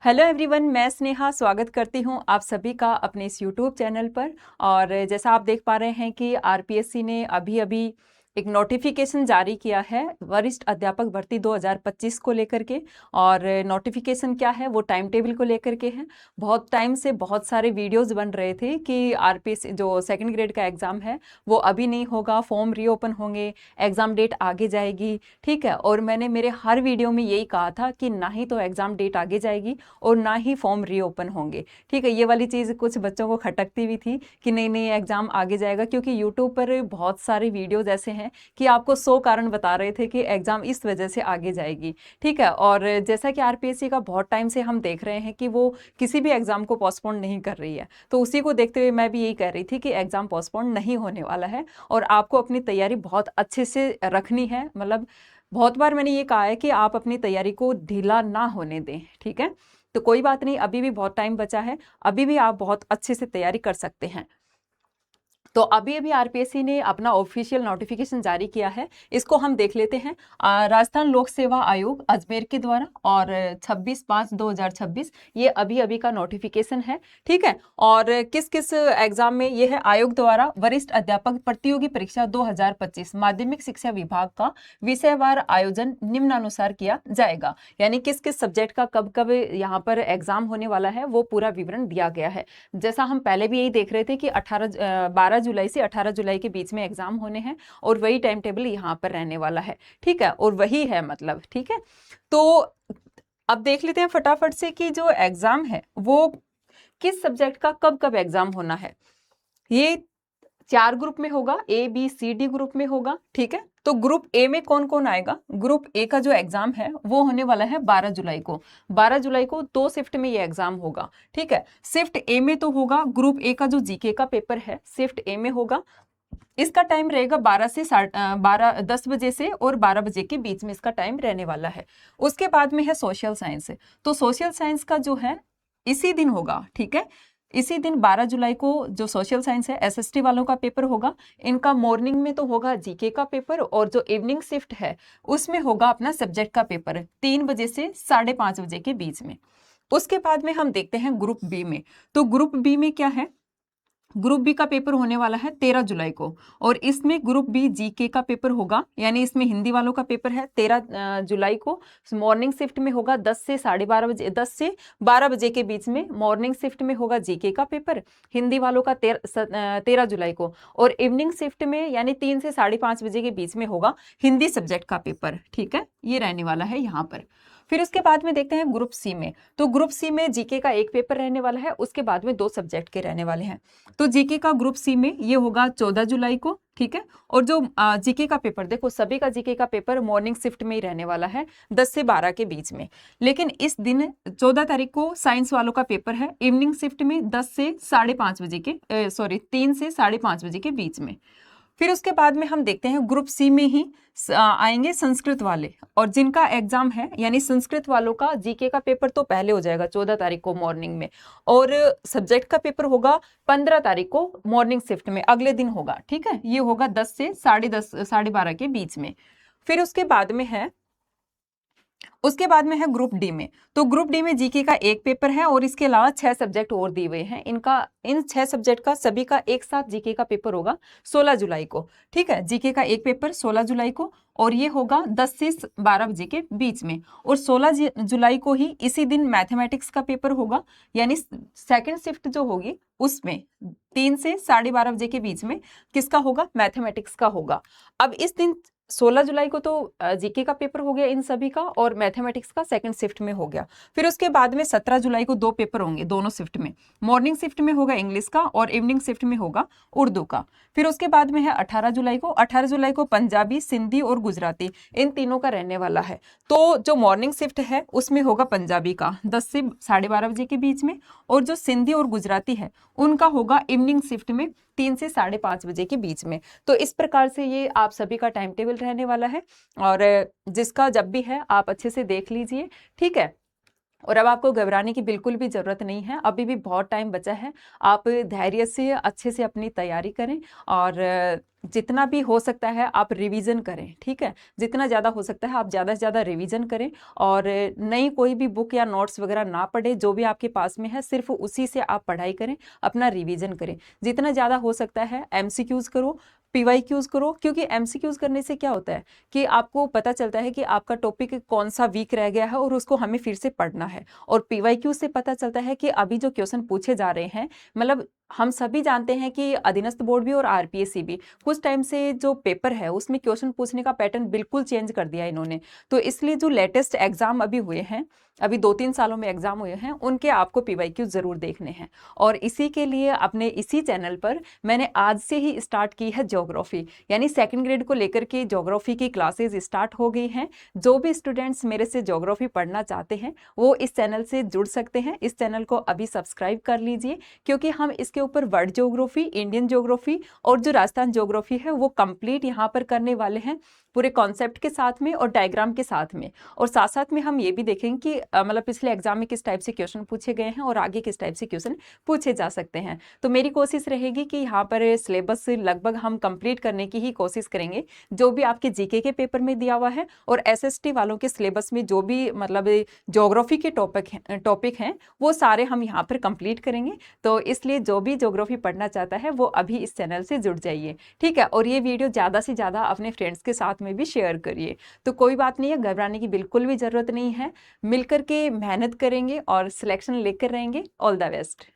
Hello everyone, मैं स्नेहा स्वागत करती हूं आप सभी का अपने इस यूट्यूब चैनल पर। और जैसा आप देख पा रहे हैं कि आरपीएससी ने अभी अभी एक नोटिफिकेशन जारी किया है वरिष्ठ अध्यापक भर्ती 2025 को लेकर के। और नोटिफिकेशन क्या है, वो टाइम टेबल को लेकर के है। बहुत टाइम से बहुत सारे वीडियोस बन रहे थे कि आरपीएससी जो सेकंड ग्रेड का एग्ज़ाम है वो अभी नहीं होगा, फॉर्म रीओपन होंगे, एग्ज़ाम डेट आगे जाएगी। ठीक है, और मैंने मेरे हर वीडियो में यही कहा था कि ना ही तो एग्ज़ाम डेट आगे जाएगी और ना ही फॉर्म रीओपन होंगे। ठीक है, ये वाली चीज़ कुछ बच्चों को खटकती भी थी कि नहीं नहीं एग्ज़ाम आगे जाएगा, क्योंकि यूट्यूब पर बहुत सारे वीडियोज़ ऐसे हैं कि आपको 100 कारण बता रहे थे कि एग्ज़ाम इस वजह से आगे जाएगी। ठीक है, और जैसा कि आरपीएससी का बहुत टाइम से हम देख रहे हैं कि वो किसी भी एग्ज़ाम को पोस्टपोन नहीं कर रही है, तो उसी को देखते हुए मैं भी यही कह रही थी कि एग्ज़ाम पोस्टपोन नहीं होने वाला है और आपको अपनी तैयारी बहुत अच्छे से रखनी है। मतलब बहुत बार मैंने ये कहा है कि आप अपनी तैयारी को ढीला ना होने दें। ठीक है, तो कोई बात नहीं, अभी भी बहुत टाइम बचा है, अभी भी आप बहुत अच्छे से तैयारी कर सकते हैं। तो अभी अभी आरपीएससी ने अपना ऑफिशियल नोटिफिकेशन जारी किया है, इसको हम देख लेते हैं। राजस्थान लोक सेवा आयोग अजमेर के द्वारा और 26/5/2026 ये अभी अभी का नोटिफिकेशन है। ठीक है, और किस किस एग्जाम में ये है, आयोग द्वारा वरिष्ठ अध्यापक प्रतियोगी परीक्षा 2025 माध्यमिक शिक्षा विभाग का विषयवार आयोजन निम्नानुसार किया जाएगा। यानी किस किस सब्जेक्ट का कब कब यहाँ पर एग्जाम होने वाला है वो पूरा विवरण दिया गया है। जैसा हम पहले भी यही देख रहे थे कि 12 जुलाई से 18 जुलाई के बीच में एग्जाम होने हैं और वही टाइम टेबल यहाँ पर रहने वाला है। ठीक है, और वही है मतलब। ठीक है, तो अब देख लेते हैं फटाफट से कि जो एग्जाम है वो किस सब्जेक्ट का कब कब एग्जाम होना है। ये 4 ग्रुप में होगा, A B C D group में होगा। ठीक है, तो ग्रुप ए में कौन कौन आएगा? ग्रुप ए का जो एग्जाम है वो होने वाला है 12 जुलाई को। 12 जुलाई को 2 शिफ्ट में ये एग्जाम होगा। ठीक है, शिफ्ट ए में तो होगा ग्रुप ए का जो जीके का पेपर है, शिफ्ट ए में होगा। इसका टाइम रहेगा 10 बजे से और 12 बजे के बीच में इसका टाइम रहने वाला है। उसके बाद में है सोशल साइंस। तो सोशल साइंस का जो है इसी दिन होगा। ठीक है, इसी दिन 12 जुलाई को जो सोशल साइंस है एसएसटी वालों का पेपर होगा। इनका मॉर्निंग में तो होगा जीके का पेपर और जो इवनिंग शिफ्ट है उसमें होगा अपना सब्जेक्ट का पेपर 3 बजे से 5:30 बजे के बीच में। उसके बाद में हम देखते हैं ग्रुप बी में। तो ग्रुप बी में क्या है, ग्रुप बी का पेपर होने वाला है 13 जुलाई को और इसमें ग्रुप बी जीके का पेपर होगा, यानी इसमें हिंदी वालों का पेपर है 13 जुलाई को। मॉर्निंग शिफ्ट में होगा 10 से 12:30 बजे, 10 से 12 बजे के बीच में मॉर्निंग शिफ्ट में होगा जीके का पेपर हिंदी वालों का 13 जुलाई को। और इवनिंग शिफ्ट में यानी 3 से 5:30 बजे के बीच में होगा हिंदी सब्जेक्ट का पेपर। ठीक है, ये रहने वाला है यहाँ पर। फिर उसके बाद में देखते हैं ग्रुप सी में। तो ग्रुप सी में जीके का एक पेपर रहने वाला है, उसके बाद में 2 सब्जेक्ट के रहने वाले हैं। तो जीके का ग्रुप सी में ये होगा 14 जुलाई को। ठीक है, और जो जीके का पेपर, देखो सभी का जीके का पेपर मॉर्निंग शिफ्ट में ही रहने वाला है 10 से 12 के बीच में। लेकिन इस दिन 14 तारीख को साइंस वालों का पेपर है इवनिंग शिफ्ट में 10 से 5:30 बजे के 3 से 5:30 बजे के बीच में। फिर उसके बाद में हम देखते हैं ग्रुप सी में ही आएंगे संस्कृत वाले, और जिनका एग्जाम है यानी संस्कृत वालों का जीके का पेपर तो पहले हो जाएगा 14 तारीख को मॉर्निंग में, और सब्जेक्ट का पेपर होगा 15 तारीख को मॉर्निंग शिफ्ट में, अगले दिन होगा। ठीक है, ये होगा 10 से 10:30 12:30 के बीच में। फिर उसके बाद में है ग्रुप डी में। तो ग्रुप डी में जीके का एक पेपर है और इसके अलावा 6 सब्जेक्ट और दिए हुए हैं। इन 6 सब्जेक्ट का सभी का एक साथ जीके का पेपर होगा 16 जुलाई को। ठीक है, जीके का एक पेपर 16 जुलाई को और ये होगा 10 से 12 बजे के बीच में। और 16 जुलाई को ही इसी दिन मैथमेटिक्स का पेपर होगा, यानी सेकेंड शिफ्ट जो होगी उसमें 3 से 12:30 बजे के बीच में किसका होगा, मैथमेटिक्स का होगा। अब इस दिन 16 जुलाई को तो जीके का पेपर हो गया इन सभी का और मैथमेटिक्स का सेकंड शिफ्ट में हो गया। फिर उसके बाद में 17 जुलाई को 2 पेपर होंगे दोनों शिफ्ट में, मॉर्निंग शिफ्ट में होगा इंग्लिश का और इवनिंग शिफ्ट में होगा उर्दू का। फिर उसके बाद में है 18 जुलाई को। 18 जुलाई को पंजाबी, सिंधी और गुजराती इन तीनों का रहने वाला है। तो जो मॉर्निंग शिफ्ट है उसमें होगा पंजाबी का 10 से 12:30 बजे के बीच में, और जो सिंधी और गुजराती है उनका होगा इवनिंग शिफ्ट में 3 से 5:30 बजे के बीच में। तो इस प्रकार से ये आप सभी का टाइम टेबल रहने वाला है, और जिसका जब भी है आप अच्छे से देख लीजिए। ठीक है, और अब आपको घबराने की बिल्कुल भी ज़रूरत नहीं है, अभी भी बहुत टाइम बचा है। आप धैर्य से अच्छे से अपनी तैयारी करें और जितना भी हो सकता है आप रिवीजन करें, ठीक है? जितना ज़्यादा हो सकता है आप ज़्यादा से ज़्यादा रिवीजन करें और नई कोई भी बुक या नोट्स वगैरह ना पढ़ें, जो भी आपके पास में है सिर्फ उसी से आप पढ़ाई करें, अपना रिवीजन करें। जितना ज़्यादा हो सकता है एमसीक्यूज़ करो, पीवाईक्यूज़ करो, क्योंकि एमसीक्यूज़ करने से क्या होता है कि आपको पता चलता है कि आपका टॉपिक कौन सा वीक रह गया है और उसको हमें फिर से पढ़ना है। और पीवाईक्यू से पता चलता है कि अभी जो क्वेश्चन पूछे जा रहे हैं, मतलब हम सभी जानते हैं कि अधीनस्थ बोर्ड भी और आरपीएससी भी कुछ टाइम से जो पेपर है उसमें क्वेश्चन पूछने का पैटर्न बिल्कुल चेंज कर दिया इन्होंने। तो इसलिए जो लेटेस्ट एग्जाम अभी हुए हैं, अभी 2-3 सालों में एग्जाम हुए हैं, उनके आपको पीवाईक्यू जरूर देखने हैं। और इसी के लिए अपने इसी चैनल पर मैंने आज से ही स्टार्ट की है ज्योग्राफी, यानी सेकंड ग्रेड को लेकर के ज्योग्राफी की क्लासेस स्टार्ट हो गई हैं। जो भी स्टूडेंट्स मेरे से ज्योग्राफी पढ़ना चाहते हैं वो इस चैनल से जुड़ सकते हैं। इस चैनल को अभी सब्सक्राइब कर लीजिए, क्योंकि हम इसके ऊपर वर्ल्ड ज्योग्राफी, इंडियन ज्योग्राफी और जो राजस्थान ज्योग्राफी है वो कंप्लीट यहाँ पर करने वाले हैं, पूरे कॉन्सेप्ट के साथ में और डायग्राम के साथ में। और साथ साथ में हम ये भी देखेंगे कि मतलब पिछले एग्जाम में किस टाइप से क्वेश्चन पूछे गए हैं और आगे किस टाइप से क्वेश्चन पूछे जा सकते हैं। तो मेरी कोशिश रहेगी कि यहाँ पर सिलेबस लगभग हम कंप्लीट करने की ही कोशिश करेंगे, जो भी आपके जीके के पेपर में दिया हुआ है और एसएसटी वालों के सिलेबस में जो भी मतलब ज्योग्राफी के टॉपिक हैं वो सारे हम यहाँ पर कंप्लीट करेंगे। तो इसलिए जो भी ज्योग्राफी पढ़ना चाहता है वो अभी इस चैनल से जुड़ जाइए, ठीक है? और ये वीडियो ज़्यादा से ज़्यादा अपने फ्रेंड्स के साथ में भी शेयर करिए। तो कोई बात नहीं है, घबराने की बिल्कुल भी ज़रूरत नहीं है, मिलकर के मेहनत करेंगे और सिलेक्शन लेकर रहेंगे। All the best.